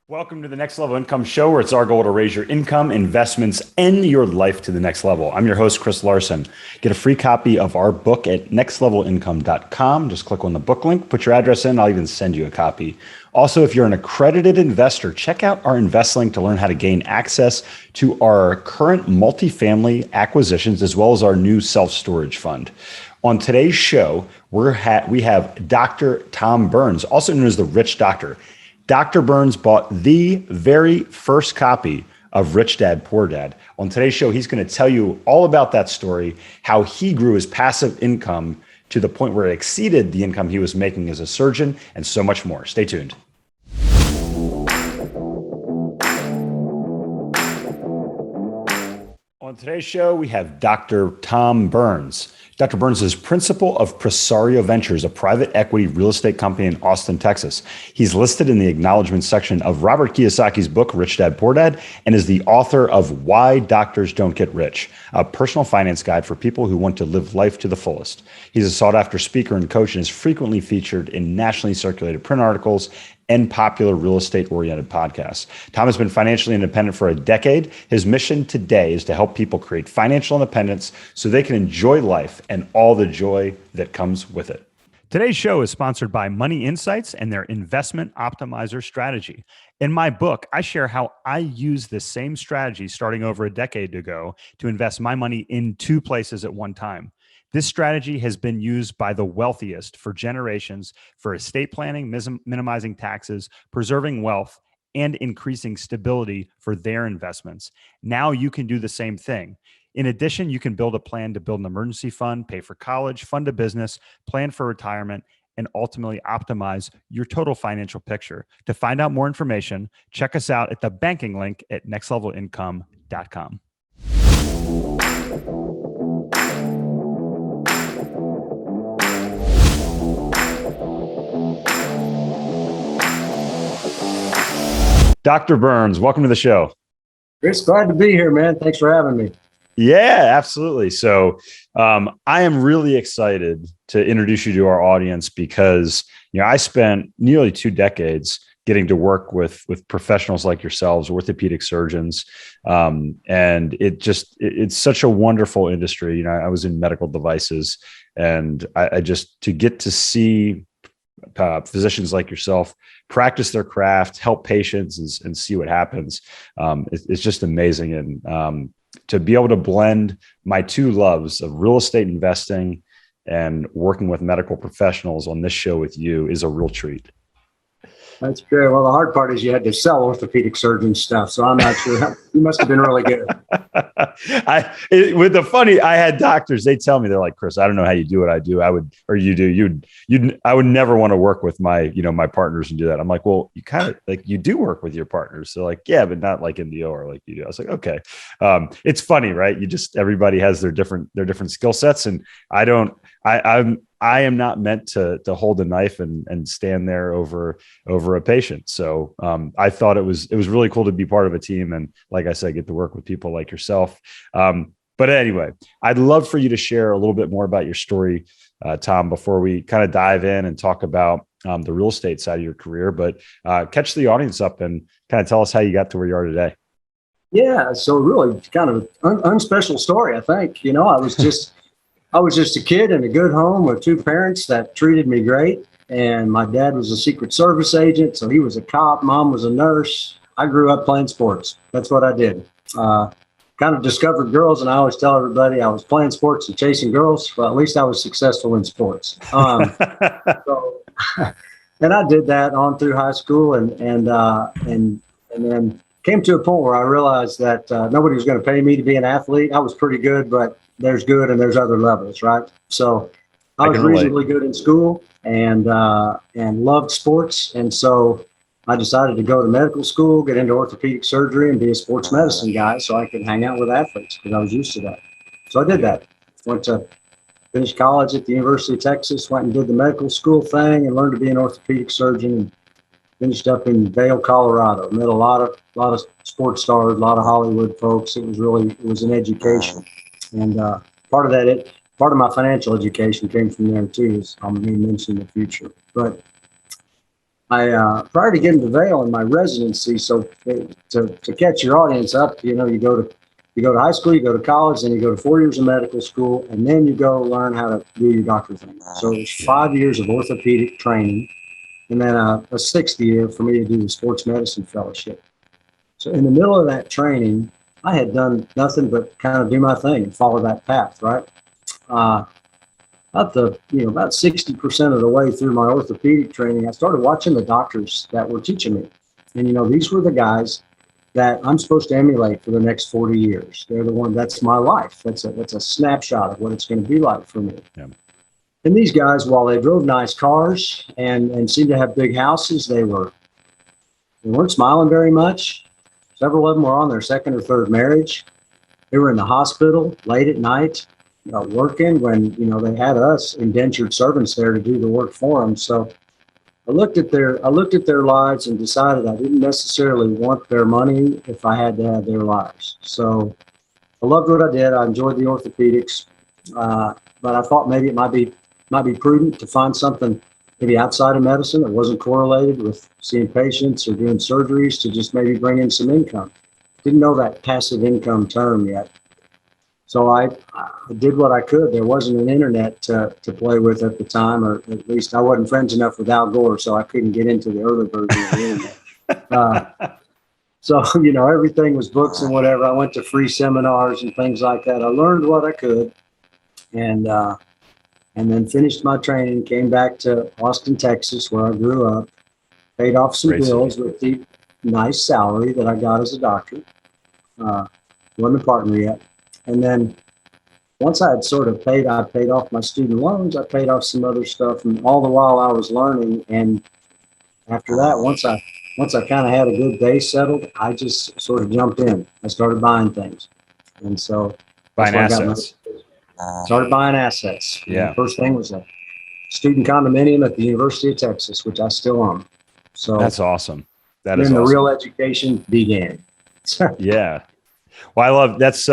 Welcome to the Next Level Income Show, where it's our goal to raise your income, investments, and your life to the next level. I'm your host, Chris Larson. Get a free copy of our book at nextlevelincome.com. Just click on the book link, put your address in. I'll even send you a copy. Also, if you're an accredited investor, check out our InvestLink to learn how to gain access to our current multifamily acquisitions, as well as our new self-storage fund. On today's show, we have Dr. Tom Burns, also known as the Rich Doctor. Dr. Burns bought the very first copy of Rich Dad, Poor Dad. On today's show, he's going to tell you all about that story, how he grew his passive income to the point where it exceeded the income he was making as a surgeon, and so much more. Stay tuned. On today's show, we have Dr. Tom Burns. Dr. Burns is principal of Presario Ventures, a private equity real estate company in Austin, Texas. He's listed in the acknowledgement section of Robert Kiyosaki's book, Rich Dad, Poor Dad, and is the author of Why Doctors Don't Get Rich, a personal finance guide for people who want to live life to the fullest. He's a sought-after speaker and coach and is frequently featured in nationally circulated print articles and popular real estate-oriented podcasts. Tom has been financially independent for a decade. His mission today is to help people create financial independence so they can enjoy life and all the joy that comes with it. Today's show is sponsored by Money Insights and their investment optimizer strategy. In my book, I share how I use the same strategy starting over a decade ago to invest my money in two places at one time. This strategy has been used by the wealthiest for generations for estate planning, minimizing taxes, preserving wealth, and increasing stability for their investments. Now you can do the same thing. In addition, you can build a plan to build an emergency fund, pay for college, fund a business, plan for retirement, and ultimately optimize your total financial picture. To find out more information, check us out at the banking link at nextlevelincome.com. Dr. Burns, welcome to the show. Chris, glad to be here, man. Thanks for having me. Yeah, absolutely. So I am really excited to introduce you to our audience because, I spent nearly 2 decades getting to work with professionals like yourselves, orthopedic surgeons. And it's such a wonderful industry. I was in medical devices, and I just, to get to see physicians like yourself practice their craft, help patients, and see what happens. It's just amazing. And to be able to blend my two loves of real estate investing and working with medical professionals on this show with you is a real treat. That's great. Well, the hard part is you had to sell orthopedic surgeon stuff, so I'm not sure. You must have been really good. I had doctors. They tell me, they're like, Chris, I don't know how you do what I do. I would never want to work with my partners and do that. I'm like, well, you kind of like, you do work with your partners. So like, yeah, but not like in the OR like you do. I was like, okay. It's funny, right? Everybody has their different skill sets, and I am not meant to hold a knife and stand there over a patient. So I thought it was really cool to be part of a team. And like I said, get to work with people like yourself. But anyway, I'd love for you to share a little bit more about your story, Tom, before we kind of dive in and talk about the real estate side of your career. But catch the audience up and kind of tell us how you got to where you are today. Yeah. So really kind of an unspecial story, I think. I was just a kid in a good home with 2 parents that treated me great. And my dad was a Secret Service agent, so he was a cop. Mom was a nurse. I grew up playing sports. That's what I did. Kind of discovered girls, and I always tell everybody I was playing sports and chasing girls. Well, at least I was successful in sports. And I did that on through high school, and then came to a point where I realized that nobody was going to pay me to be an athlete. I was pretty good, but there's good and there's other levels, right? So I was reasonably good in school and loved sports. And so I decided to go to medical school, get into orthopedic surgery, and be a sports medicine guy so I could hang out with athletes because I was used to that. So I did that. Went to finish college at the University of Texas, went and did the medical school thing and learned to be an orthopedic surgeon, and finished up in Vail, Colorado. Met a lot of sports stars, a lot of Hollywood folks. It was an education. And part of my financial education came from there too, as I'm going to mention in the future. But prior to getting to Vail in my residency, so to catch your audience up, you go to high school, you go to college, then you go to 4 years of medical school, and then you go learn how to do your doctor thing. So it was 5 years of orthopedic training, and then a sixth year for me to do the sports medicine fellowship. So in the middle of that training, I had done nothing but kind of do my thing and follow that path, right? About 60% of the way through my orthopedic training, I started watching the doctors that were teaching me. And, these were the guys that I'm supposed to emulate for the next 40 years. They're the one, that's my life. That's a snapshot of what it's going to be like for me. Yeah. And these guys, while they drove nice cars and seemed to have big houses, they weren't smiling very much. Several of them were on their second or third marriage. They were in the hospital late at night, working when, they had us indentured servants there to do the work for them. So I looked at their lives and decided I didn't necessarily want their money if I had to have their lives. So I loved what I did. I enjoyed the orthopedics, but I thought maybe it might be prudent to find something maybe outside of medicine that wasn't correlated with seeing patients or doing surgeries to just maybe bring in some income. Didn't know that passive income term yet. So I did what I could. There wasn't an internet to play with at the time, or at least I wasn't friends enough with Al Gore, so I couldn't get into the early version of the internet. So, everything was books and whatever. I went to free seminars and things like that. I learned what I could, and then finished my training, came back to Austin, Texas, where I grew up, paid off some bills with the nice salary that I got as a doctor. Wasn't a partner yet. And then once I had sort of paid off my student loans, I paid off some other stuff, and all the while I was learning. And after that, once I kind of had a good base settled, I just sort of jumped in. I started buying things, and so buying assets. Started buying assets. Yeah. The first thing was a student condominium at the University of Texas, which I still own. So that's awesome. Then the real education began. Yeah. Well, I love that's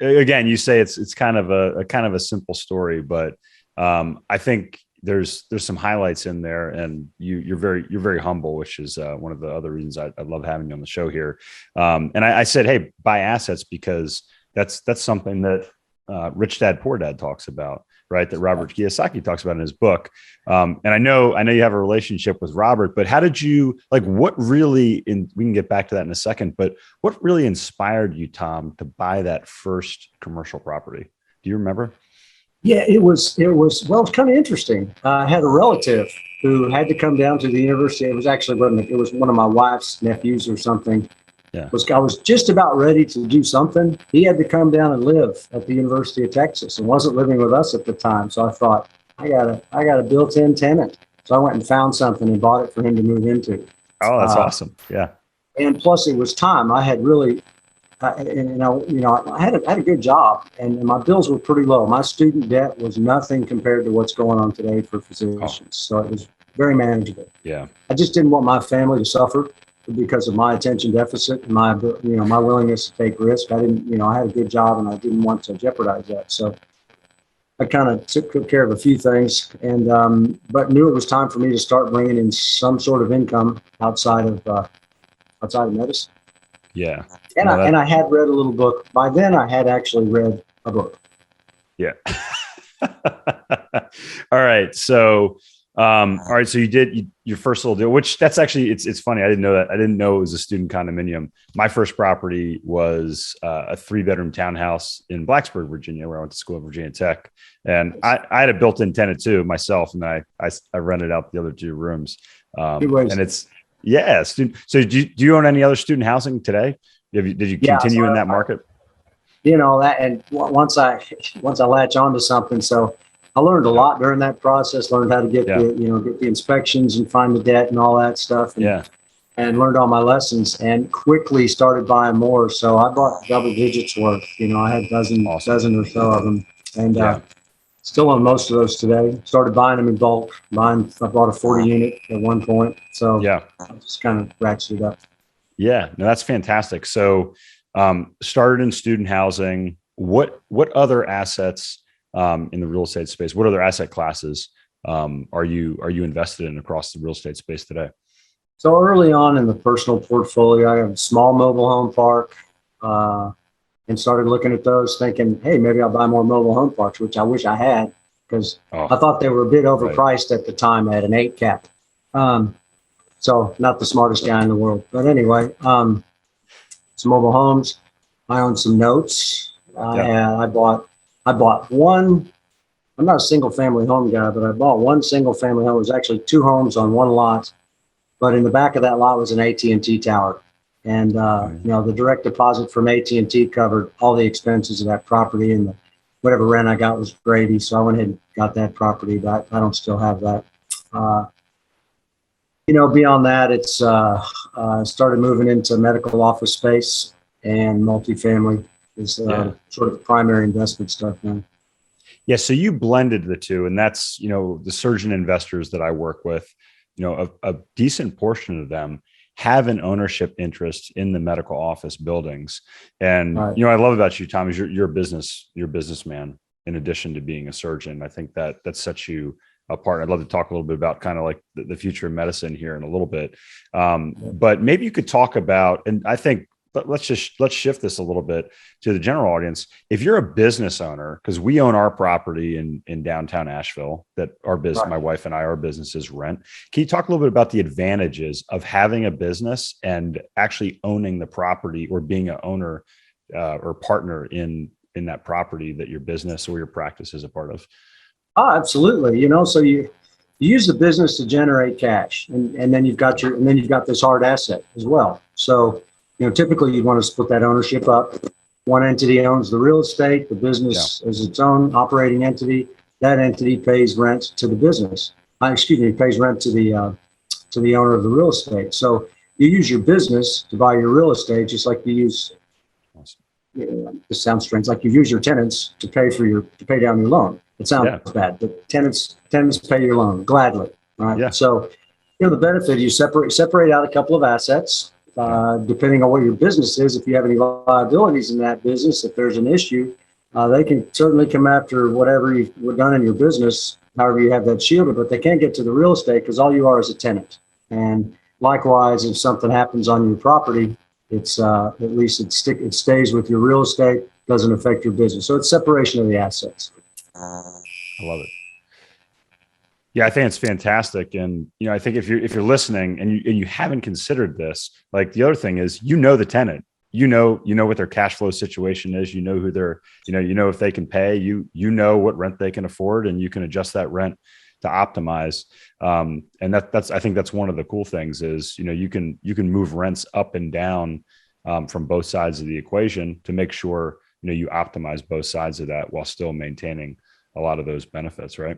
again, you say it's kind of a simple story, but I think there's some highlights in there, and you're very humble, which is one of the other reasons I love having you on the show here. And I said, hey, buy assets, because that's something that Rich Dad Poor Dad talks about, right? That Robert Kiyosaki talks about in his book. And I know you have a relationship with Robert, but how did you, what really, we can get back to that in a second, but what really inspired you, Tom, to buy that first commercial property? Do you remember? Yeah, it was kind of interesting. I had a relative who had to come down to the university. It was one of my wife's nephews or something. Yeah. I was just about ready to do something. He had to come down and live at the University of Texas and wasn't living with us at the time. So I thought, I got a built-in tenant. So I went and found something and bought it for him to move into. Oh, that's awesome. Yeah. And plus it was time. I had really, I had a good job, and my bills were pretty low. My student debt was nothing compared to what's going on today for physicians. So it was very manageable. Yeah. I just didn't want my family to suffer because of my attention deficit and my willingness to take risk. I had a good job and I didn't want to jeopardize that. So I kind of took care of a few things, and but knew it was time for me to start bringing in some sort of income outside of medicine. Yeah. And I had read a little book. By then I had actually read a book. Yeah. All right. So so you did your first little deal, which that's actually, it's funny. I didn't know that. I didn't know it was a student condominium. My first property was a 3-bedroom townhouse in Blacksburg, Virginia, where I went to school at Virginia Tech. And I had a built-in tenant too, myself. And I rented out the other 2 rooms. And it's, yeah. So do you own any other student housing today? Did you continue in that market? That, and once I latch onto something, so I learned a lot during that process. Learned how to get the inspections and find the debt and all that stuff. And learned all my lessons, and quickly started buying more. So I bought double digits worth. I had a dozen or so of them, and still own most of those today. Started buying them in bulk. I bought a 40 unit at one point. So I just kind of ratcheted up. Yeah, no, that's fantastic. So started in student housing. What other assets in the real estate space? What other asset classes are you invested in across the real estate space today? So early on in the personal portfolio, I have a small mobile home park, uh, and started looking at those, thinking, hey, maybe I'll buy more mobile home parks, which I wish I had because I Oh, thought they were a bit right. overpriced at the time at an 8 cap. Um, so not the smartest guy in the world, but anyway, some mobile homes. I own some notes. Yeah. I bought one. I'm not a single family home guy, but I bought one single family home. It was actually two homes on one lot, but in the back of that lot was an AT&T tower. And, the direct deposit from AT&T covered all the expenses of that property, and whatever rent I got was gravy. So I went ahead and got that property, but I don't still have that. Uh, Beyond that, it's started moving into medical office space, and multifamily is Yeah. sort of the primary investment stuff now. Yeah. So you blended the two, and that's, the surgeon investors that I work with, a decent portion of them have an ownership interest in the medical office buildings. And, Right. I love about you, Tom, is you're a businessman in addition to being a surgeon. I think that sets you apart. I'd love to talk a little bit about kind of like the future of medicine here in a little bit. But maybe you could talk about, and I think, but let's shift this a little bit to the general audience. If you're a business owner, because we own our property in downtown Asheville that our business, Right. my wife and I, our businesses rent. Can you talk a little bit about the advantages of having a business and actually owning the property, or being an owner or partner in that property that your business or your practice is a part of? Oh, absolutely. So you use the business to generate cash, and then you've got this hard asset as well. So, typically you'd want to split that ownership up. One entity owns the real estate, the business is its own operating entity. That entity pays rent to the business. Pays rent to the owner of the real estate. So you use your business to buy your real estate, just like you use. This sounds strange. Like you use your tenants to pay down your loan. It sounds bad, but tenants pay your loan gladly, right? Yeah. So, the benefit, you separate out a couple of assets, depending on what your business is. If you have any liabilities in that business, if there's an issue, they can certainly come after whatever you've done in your business, however you have that shielded, but they can't get to the real estate because all you are is a tenant. And likewise, if something happens on your property, it's at least it stays with your real estate, doesn't affect your business. So it's separation of the assets. I love it. Yeah, I think it's fantastic. And, I think if you're listening and you haven't considered this, like the other thing is, the tenant, what their cash flow situation is, who they're, if they can pay, what rent they can afford, and you can adjust that rent to optimize. And I think that's one of the cool things is, you can move rents up and down from both sides of the equation to make sure, you optimize both sides of that while still maintaining a lot of those benefits, right?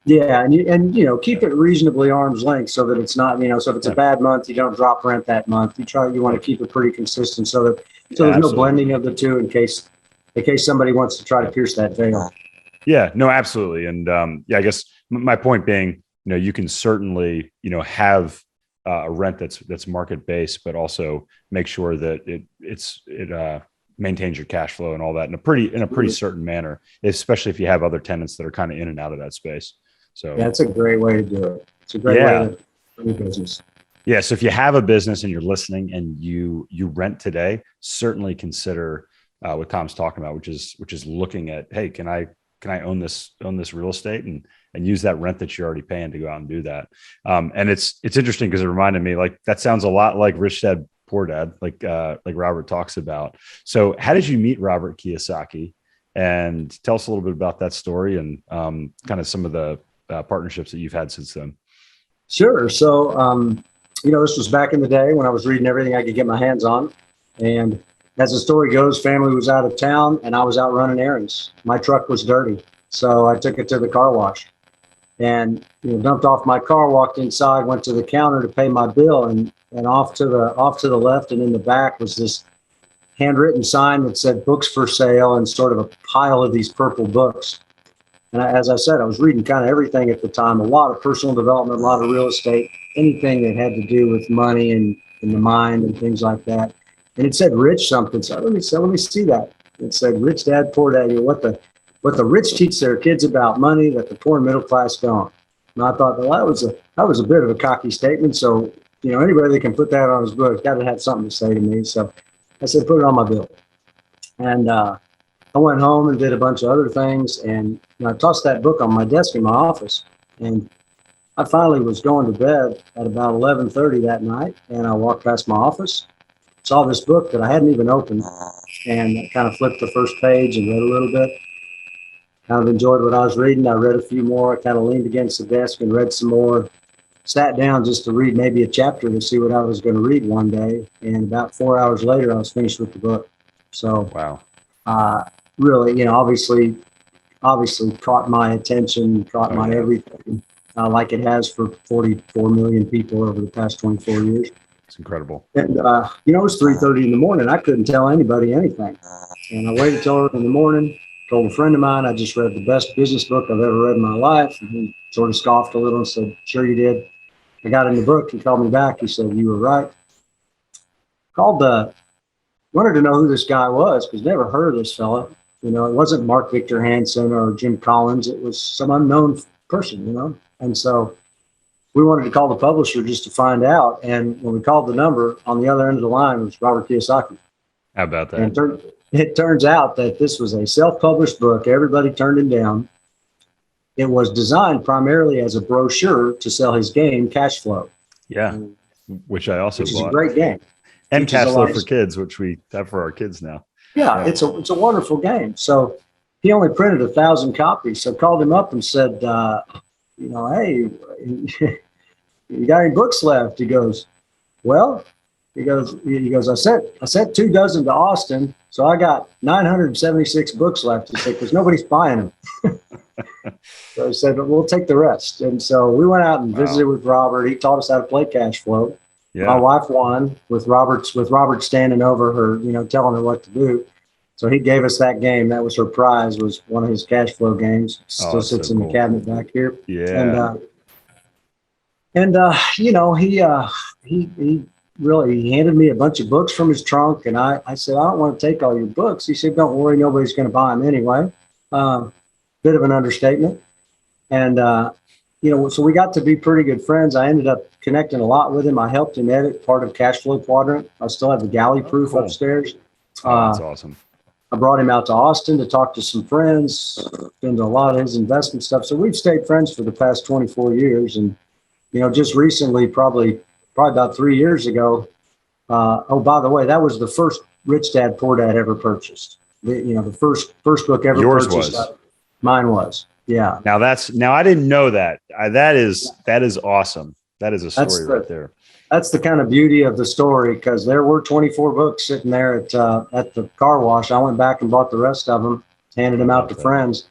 Yeah, and keep it reasonably arm's length so that it's not, so if it's a bad month, you don't drop rent that month. You want to keep it pretty consistent so there's no blending of the two in case somebody wants to try to pierce that veil. Yeah, no, absolutely. And I guess my point being, you can certainly, have a rent that's market based, but also make sure that it maintains your cash flow and all that in a pretty certain manner, especially if you have other tenants that are kind of in and out of that space. So yeah, it's a great way to do it. It's a great way to run your business. Yeah. So if you have a business and you're listening and you rent today, certainly consider what Tom's talking about, which is looking at, hey, can I own this real estate and use that rent that you're already paying to go out and do that. And it's interesting because it reminded me, like, that sounds a lot like Rich Dad, Poor Dad, like Robert talks about. So how did you meet Robert Kiyosaki? And tell us a little bit about that story and kind of some of the partnerships that you've had since then. Sure. So, this was back in the day when I was reading everything I could get my hands on. And as the story goes, family was out of town and I was out running errands. My truck was dirty. So I took it to the car wash and, dumped off my car, walked inside, went to the counter to pay my bill. And off to the left and in the back was this handwritten sign that said books for sale and sort of a pile of these purple books. And as I said, I was reading kind of everything at the time, a lot of personal development, a lot of real estate, anything that had to do with money and the mind and things like that. And it said rich something. So let me see that. It said Rich Dad, Poor Dad. What the rich teach their kids about money that the poor and middle class don't. And I thought, well, that was a bit of a cocky statement. So anybody that can put that on his book got to have something to say to me. So I said, put it on my bill. And I went home and did a bunch of other things, and I tossed that book on my desk in my office. And I finally was going to bed at about 11:30 that night, and I walked past my office, saw this book that I hadn't even opened, and I kind of flipped the first page and read a little bit. Kind of enjoyed what I was reading. I read a few more. I kind of leaned against the desk and read some more. Sat down just to read maybe a chapter to see what I was going to read one day. And about 4 hours later, I was finished with the book. So, Wow. Really, obviously caught my attention, caught my everything, like it has for 44 million people over the past 24 years. It's incredible. And, it was 3:30 in the morning. I couldn't tell anybody anything. And I waited till early in the morning, told a friend of mine, I just read the best business book I've ever read in my life. And he sort of scoffed a little and said, sure you did. I got in the book. He called me back. He said, you were right. Wanted to know who this guy was because never heard of this fella. It wasn't Mark Victor Hansen or Jim Collins. It was some unknown person, And so we wanted to call the publisher just to find out. And when we called the number, on the other end of the line was Robert Kiyosaki. How about that? And it turns out that this was a self-published book. Everybody turned him down. It was designed primarily as a brochure to sell his game, Cash Flow. Yeah, which I also bought. It's a great game. And Cash Flow for Kids, which we have for our kids now. Yeah, it's a wonderful game. So he only printed 1,000 copies. So I called him up and said, hey, you got any books left? He goes, well, he goes, I sent 24 to Austin. So I got 976 books left. He said, because nobody's buying them. So I said, but we'll take the rest. And so we went out and visited with Robert. He taught us how to play Cash Flow. Yeah. My wife won with Robert standing over her, telling her what to do. So he gave us that game. That was her prize, was one of his Cash Flow games. Still sits in the cabinet back here. Yeah. He really handed me a bunch of books from his trunk. And I said, I don't want to take all your books. He said, don't worry, nobody's going to buy them anyway. Bit of an understatement. And, so we got to be pretty good friends. I ended up connecting a lot with him. I helped him edit part of Cash Flow Quadrant. I still have the galley proof upstairs. That's awesome. I brought him out to Austin to talk to some friends, into a lot of his investment stuff. So we've stayed friends for the past 24 years. And, just recently, probably about 3 years ago. By the way, that was the first Rich Dad Poor Dad ever purchased. The first book ever Yours purchased. Was. Mine was. Yeah. Now I didn't know that. That is awesome. That is a story right there. That's the kind of beauty of the story, because there were 24 books sitting there at the car wash. I went back and bought the rest of them, handed them out to friends,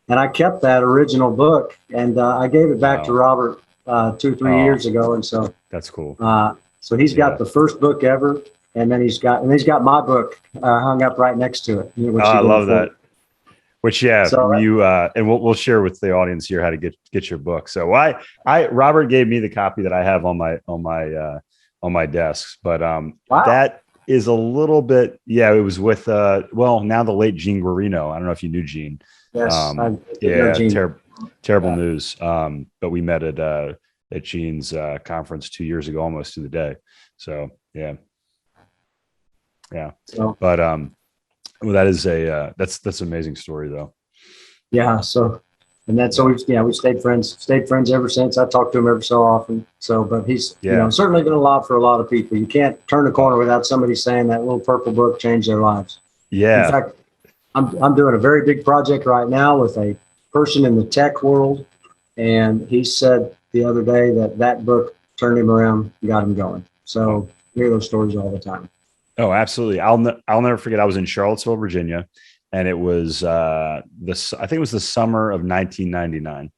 and I kept that original book, and I gave it back to Robert 2-3 years ago, and so that's cool. So he's got the first book ever, and then he's got my book hung up right next to it. I love that. Which you and we'll share with the audience here how to get your book. So Robert gave me the copy that I have on my desks, but that is a little bit it was with now the late Gene Guarino. I don't know if you knew Gene. Yes, Gene. Terrible news. But we met at Gene's conference 2 years ago, almost to the day. So yeah. But well, that is that's an amazing story though. Yeah. So, and that's always, we've stayed friends ever since. I talk to him every so often. So, but he's, certainly been a lot for a lot of people. You can't turn the corner without somebody saying that little purple book changed their lives. Yeah. In fact, I'm doing a very big project right now with a person in the tech world. And he said the other day that book turned him around and got him going. So I hear those stories all the time. Oh, absolutely. I'll never forget. I was in Charlottesville, Virginia, and it was I think it was the summer of 1999.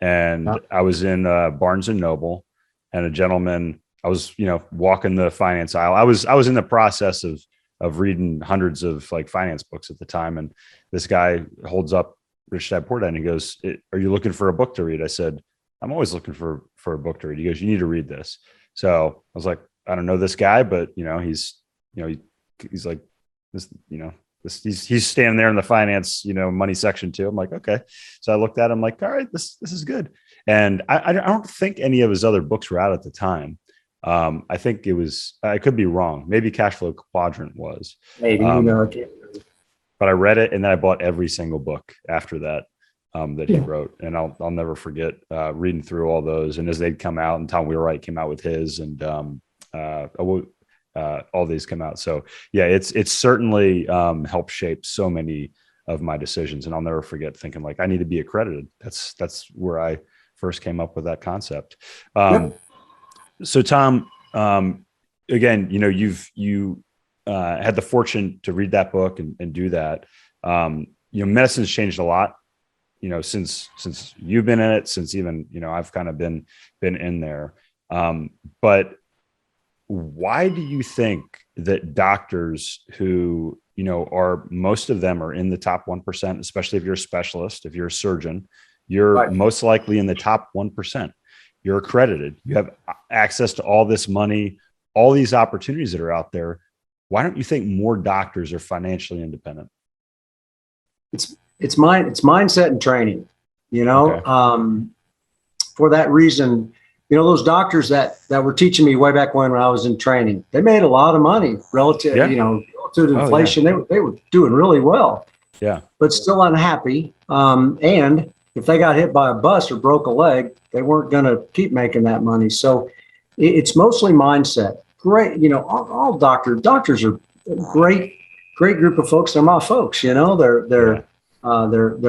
And I was in Barnes and Noble, and a gentleman, I was, walking the finance aisle. I was in the process of reading hundreds of finance books at the time. And this guy holds up Rich Dad Poor Dad, and he goes, "Are you looking for a book to read?" I said, "I'm always looking for a book to read." He goes, "You need to read this." So I was like, I don't know this guy, but he's like this, he's standing there in the finance, money section too. I'm like, okay. So I looked at him like, all right, this is good. And I don't think any of his other books were out at the time, I think it was, I could be wrong. Maybe Cash Flow Quadrant was. Maybe, But I read it, and then I bought every single book after that that he wrote. And I'll never forget reading through all those. And as they'd come out, and Tom Wheelwright came out with his, and all these come out. So yeah, it's certainly helped shape so many of my decisions. And I'll never forget thinking like, I need to be accredited. That's where I first came up with that concept. So Tom, again, you know, you had the fortune to read that book and do that. You know, medicine's changed a lot, you know, since you've been in it, since even, you know, I've kind of been in there. But why do you think that doctors who, you know, most of them are in the top 1%, especially if you're a specialist, if you're a surgeon, you're most likely in the top 1%. You're accredited. You have access to all this money, all these opportunities that are out there. Why don't you think more doctors are financially independent? It's mindset and training, you know. Okay. For that reason, you know, those doctors that were teaching me way back when I was in training, they made a lot of money relative, you know, relative to inflation. They were doing really well. Yeah. But still unhappy. And if they got hit by a bus or broke a leg, they weren't going to keep making that money. So it's mostly mindset. Great, you know, all doctors are a great group of folks. They're my folks, you know. They're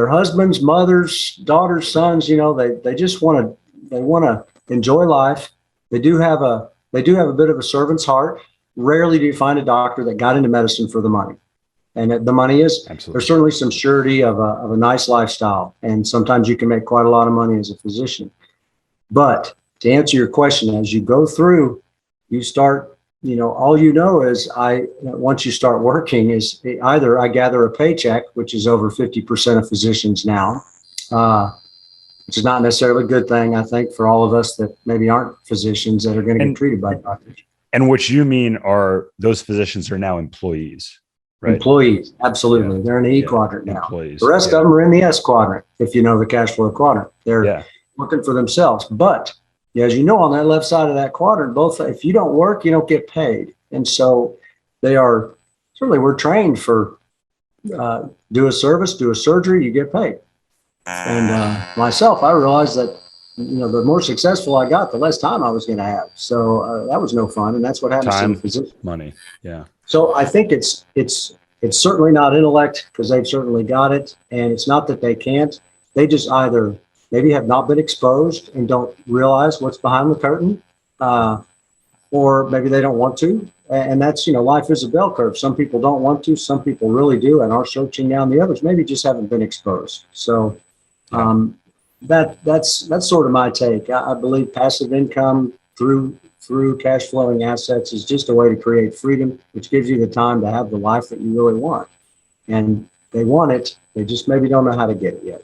husbands, mothers, daughters, sons. You know, they just want to enjoy life. They do have a bit of a servant's heart. Rarely do you find a doctor that got into medicine for the money, and the money is absolutely. There's certainly some surety of a nice lifestyle, and sometimes you can make quite a lot of money as a physician. But to answer your question, as you go through, you start, you know, all you know is once you start working is either I gather a paycheck, which is over 50% of physicians now, which is not necessarily a good thing, I think, for all of us that maybe aren't physicians that are going to get treated by doctors. And what you mean are those physicians are now employees, right? Employees, absolutely. Yeah. They're in the E quadrant now. Employees. The rest of them are in the S quadrant, if you know the cash flow quadrant. They're working for themselves. But as you know, on that left side of that quadrant, if you don't work, you don't get paid. And so we're trained for do a service, do a surgery, you get paid. And myself, I realized that, you know, the more successful I got, the less time I was going to have. So that was no fun. And that's what happens to the physician. Money. Yeah. So I think it's certainly not intellect, because they've certainly got it. And it's not that they can't. They just either maybe have not been exposed and don't realize what's behind the curtain, or maybe they don't want to. And that's, you know, life is a bell curve. Some people don't want to, some people really do and are searching now, and the others maybe just haven't been exposed. So that's sort of my take. I believe passive income through cash flowing assets is just a way to create freedom, which gives you the time to have the life that you really want. And they want it, they just maybe don't know how to get it yet.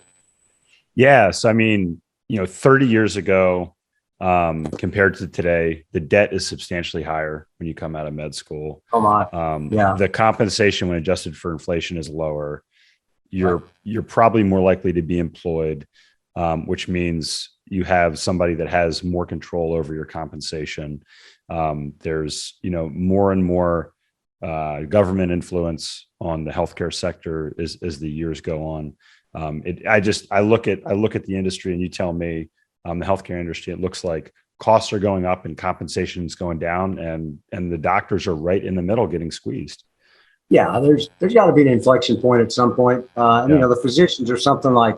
Yes. I mean, you know, 30 years ago, compared to today, the debt is substantially higher when you come out of med school. Oh my. The compensation when adjusted for inflation is lower. You're probably more likely to be employed, which means you have somebody that has more control over your compensation. There's, you know, more and more government influence on the healthcare sector as the years go on. I look at the industry, and you tell me, the healthcare industry, it looks like costs are going up and compensation is going down, and the doctors are right in the middle getting squeezed. Yeah, there's got to be an inflection point at some point. You know, the physicians are something like,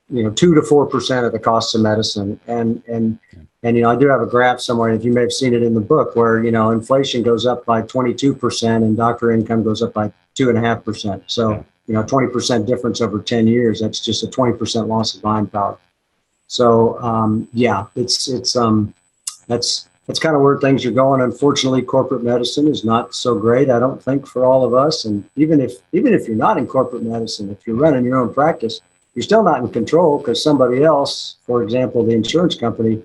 you know, 2 to 4% of the costs of medicine, and you know, I do have a graph somewhere, and if you may have seen it in the book, where, you know, inflation goes up by 22% and doctor income goes up by 2.5%. So you know, 20% difference over 10 years. That's just a 20% loss of buying power. So that's kind of where things are going. Unfortunately, corporate medicine is not so great, I don't think, for all of us. And even if you're not in corporate medicine, if you're running your own practice, you're still not in control, because somebody else, for example, the insurance company,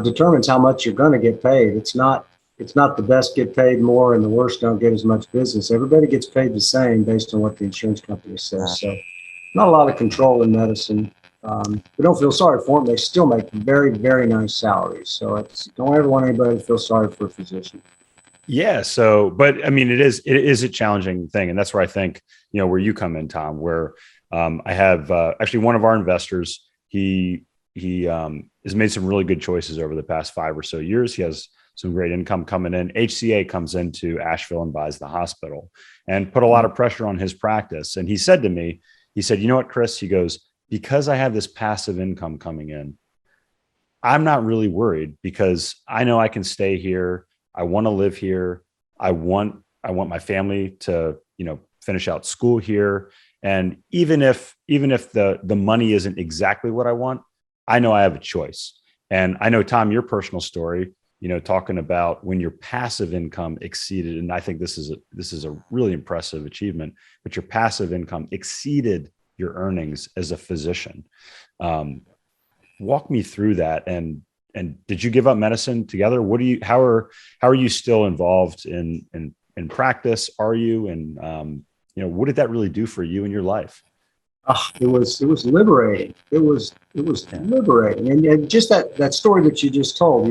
determines how much you're going to get paid. It's not the best get paid more and the worst don't get as much business. Everybody gets paid the same based on what the insurance company says. So not a lot of control in medicine. we don't feel sorry for them. They still make very, very nice salaries. So don't ever want anybody to feel sorry for a physician. Yeah. So, but I mean, it is a challenging thing. And that's where I think, where you come in, Tom, where I have actually one of our investors, he has made some really good choices over the past 5 or so years. He has some great income coming in. HCA comes into Asheville and buys the hospital and put a lot of pressure on his practice. And he said to me, you know what, Chris, he goes, because I have this passive income coming in, I'm not really worried because I know I can stay here. I want to live here. I want my family to, finish out school here. And even if the money isn't exactly what I want, I know I have a choice. And I know, Tom, your personal story, talking about when your passive income exceeded, and I think this is a really impressive achievement, but your passive income exceeded your earnings as a physician. Walk me through that. And did you give up medicine together? How are you still involved in practice? Are you, and what did that really do for you in your life? It was liberating. It was liberating, and just that story that you just told.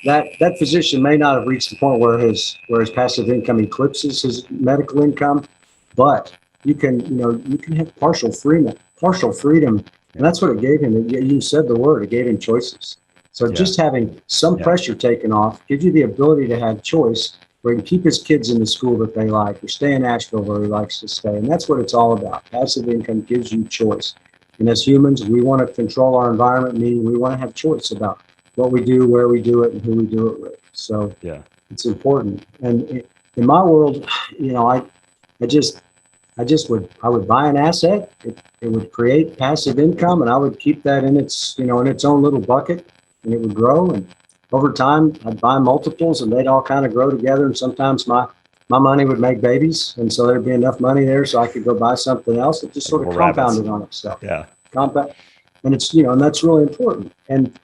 That physician may not have reached the point where his passive income eclipses his medical income, but you can have partial freedom, and that's what it gave him. You said the word. It gave him choices. So just having some pressure taken off gives you the ability to have choice, where he can keep his kids in the school that they like, or stay in Asheville where he likes to stay. And that's what it's all about. Passive income gives you choice. And as humans, we want to control our environment, meaning we want to have choice about what we do, where we do it, and who we do it with. So it's important. And in my world, I would buy an asset. It would create passive income, and I would keep that in its own little bucket, and it would grow. And over time, I'd buy multiples, and they'd all kind of grow together. And sometimes my money would make babies, and so there'd be enough money there so I could go buy something else. It just sort of compounded on itself. Yeah, compound, and and that's really important. And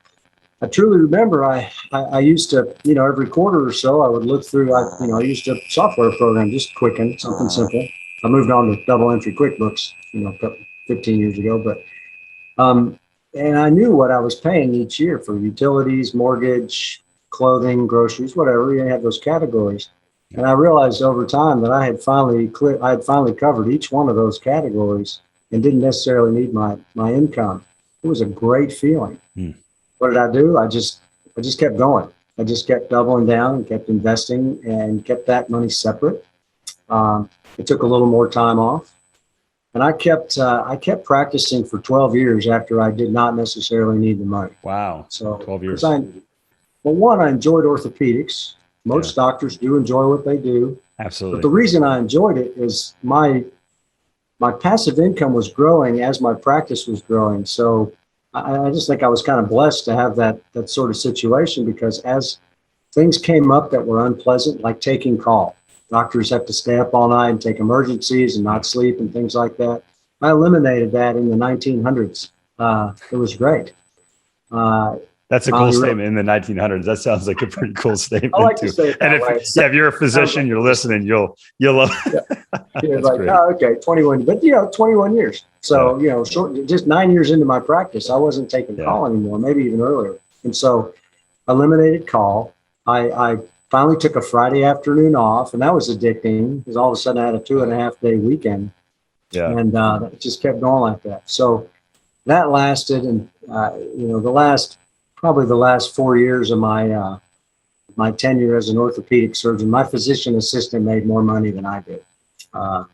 I truly remember I used to, every quarter or so, I would look through. I used a software program, just Quicken, something simple. I moved on to double entry QuickBooks, 15 years ago, but and I knew what I was paying each year for utilities, mortgage, clothing, groceries, whatever. You have those categories. And I realized over time that I had finally covered each one of those categories and didn't necessarily need my income. It was a great feeling. What did I do? I just kept going. I just kept doubling down and kept investing and kept that money separate. It took a little more time off. And I kept practicing for 12 years after I did not necessarily need the money. Wow. So 12 years. One, I enjoyed orthopedics. Most doctors do enjoy what they do. Absolutely. But the reason I enjoyed it is my passive income was growing as my practice was growing. So I just think I was kind of blessed to have that sort of situation, because as things came up that were unpleasant, like taking call. Doctors have to stay up all night and take emergencies and not sleep and things like that. I eliminated that in the 1900s. It was great. That's a cool statement, in the 1900s. That sounds like a pretty cool statement. I like to say it that way. If you're a physician, you're listening, you'll love it. Yeah, like, oh, okay, 21, but 21 years. So, just 9 years into my practice, I wasn't taking call anymore, maybe even earlier. And so eliminated call. I finally took a Friday afternoon off, and that was addicting because all of a sudden I had a 2.5 day weekend. Yeah. And it just kept going like that. So that lasted, and probably the last 4 years of my tenure as an orthopedic surgeon, my physician assistant made more money than I did. I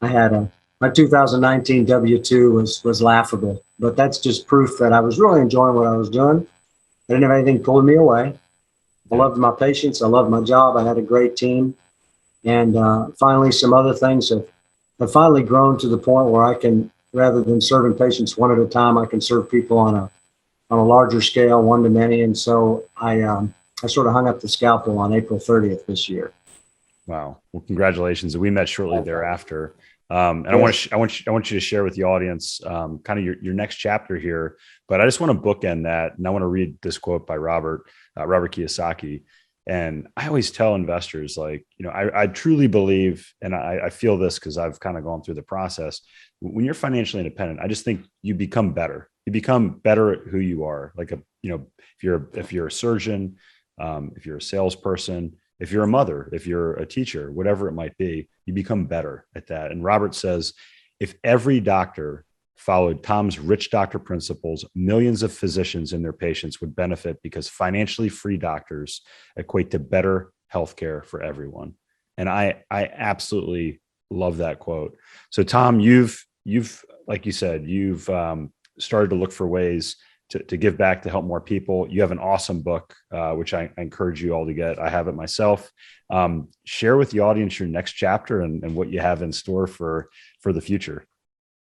had my 2019 W-2 was laughable, but that's just proof that I was really enjoying what I was doing. I didn't have anything pulling me away. I loved my patients. I loved my job. I had a great team. And finally, some other things have finally grown to the point where I can, rather than serving patients one at a time, I can serve people on a larger scale, one to many. And so I sort of hung up the scalpel on April 30th this year. Wow. Well, congratulations. We met shortly thereafter. And yes. I want you to share with the audience kind of your next chapter here, but I just want to bookend that. And I want to read this quote by Robert Kiyosaki. And I always tell investors, I truly believe, and I feel this because I've kind of gone through the process. When you're financially independent, I just think you become better. You become better at who you are. Like if you're a surgeon, if you're a salesperson, if you're a mother, if you're a teacher, whatever it might be, you become better at that. And Robert says, if every doctor followed Tom's rich doctor principles, millions of physicians and their patients would benefit because financially free doctors equate to better healthcare for everyone. And I absolutely love that quote. So Tom, you've like you said, you've started to look for ways to give back, to help more people. You have an awesome book, which I encourage you all to get. I have it myself. Share with the audience your next chapter and what you have in store for the future.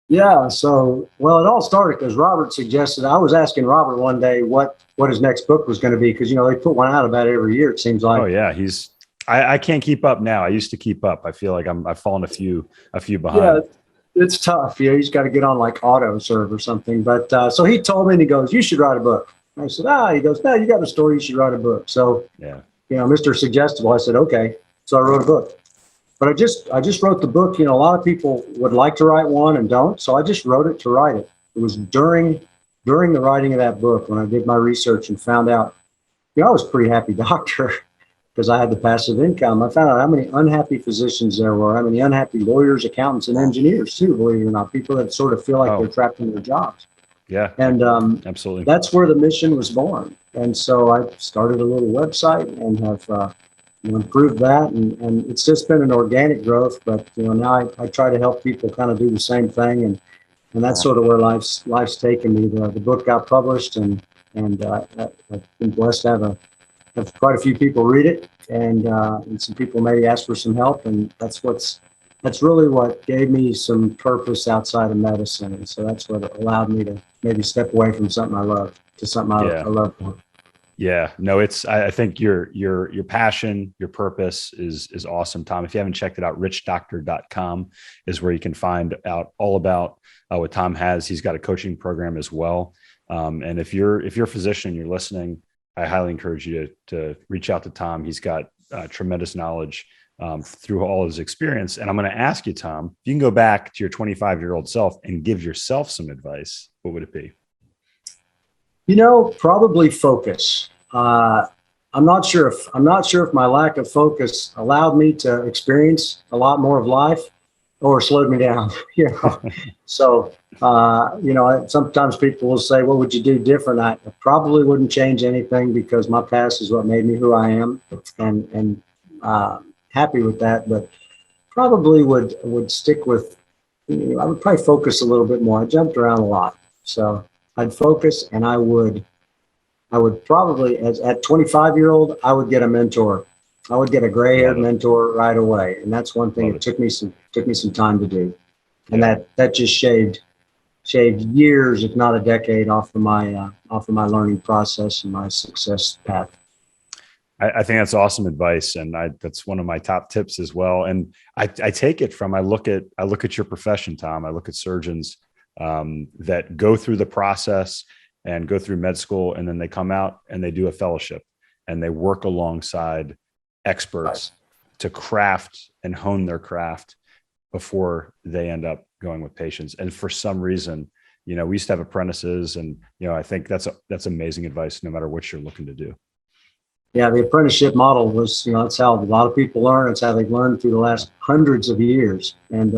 Yeah. So, well, it all started because Robert suggested. I was asking Robert one day what his next book was going to be, because they put one out about every year, it seems like. Oh yeah, I can't keep up now. I used to keep up. I feel like I've fallen a few behind. Yeah, it's tough. You just got to get on like AutoServe or something. But so he told me, and he goes, "You should write a book." And I said, He goes, "No, you got a story. You should write a book." So yeah, Mr. Suggestible. I said, "Okay." So I wrote a book. But I just wrote the book. A lot of people would like to write one and don't. So I just wrote it to write it. It was during the writing of that book, when I did my research and found out, I was a pretty happy doctor because I had the passive income. I found out how many unhappy physicians there were, how many unhappy lawyers, accountants, and engineers too, believe it or not, people that sort of feel like they're trapped in their jobs. Yeah. And absolutely. That's where the mission was born. And so I started a little website and have improved that, and it's just been an organic growth. But now I try to help people kind of do the same thing, and that's sort of where life's taken me. The book got published, and I've been blessed to have quite a few people read it, and some people maybe ask for some help, and that's really what gave me some purpose outside of medicine, and so that's what allowed me to maybe step away from something I love to something I love more. Yeah, no, I think your passion, your purpose is awesome, Tom. If you haven't checked it out, richdoctor.com is where you can find out all about what Tom has. He's got a coaching program as well. And if you're a physician and you're listening, I highly encourage you to reach out to Tom. He's got tremendous knowledge through all his experience. And I'm going to ask you, Tom, if you can go back to your 25-year-old self and give yourself some advice, what would it be? Probably focus. I'm not sure if my lack of focus allowed me to experience a lot more of life or slowed me down. So sometimes people will say, "What would you do different?" I probably wouldn't change anything, because my past is what made me who I am, and happy with that. But probably would stick with. I would probably focus a little bit more. I jumped around a lot, so I'd focus, and I would probably, at 25-year-old, I would get a mentor. I would get a gray-haired mentor right away, and that's one thing. It took me some time to do, and that just shaved years, if not a decade, off of my learning process and my success path. I think that's awesome advice, and that's one of my top tips as well. And I take it from I look at your profession, Tom. I look at surgeons that go through the process and go through med school, and then they come out and they do a fellowship, and they work alongside experts to craft and hone their craft before they end up going with patients. And for some reason, we used to have apprentices, and I think that's amazing advice, no matter what you're looking to do. Yeah, the apprenticeship model was, that's how a lot of people learn. It's how they've learned through the last hundreds of years. And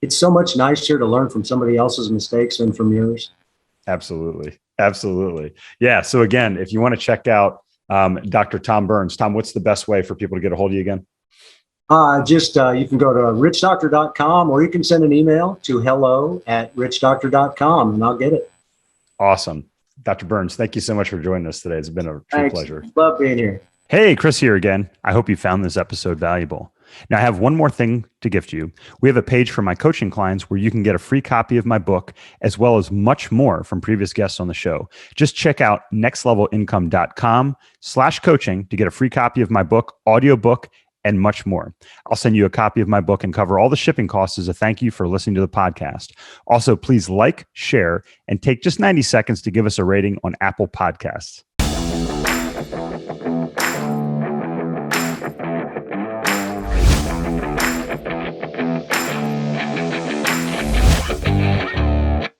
it's so much nicer to learn from somebody else's mistakes than from yours. Absolutely. Yeah. So again, if you want to check out Dr. Tom Burns, Tom, what's the best way for people to get a hold of you again? You can go to richdoctor.com, or you can send an email to hello@richdoctor.com, and I'll get it. Awesome. Dr. Burns, thank you so much for joining us today. It's been a true pleasure. Love being here. Hey, Chris here again. I hope you found this episode valuable. Now, I have one more thing to gift you. We have a page for my coaching clients where you can get a free copy of my book, as well as much more from previous guests on the show. Just check out nextlevelincome.com/coaching to get a free copy of my book, audiobook, and much more. I'll send you a copy of my book and cover all the shipping costs as a thank you for listening to the podcast. Also, please like, share, and take just 90 seconds to give us a rating on Apple Podcasts.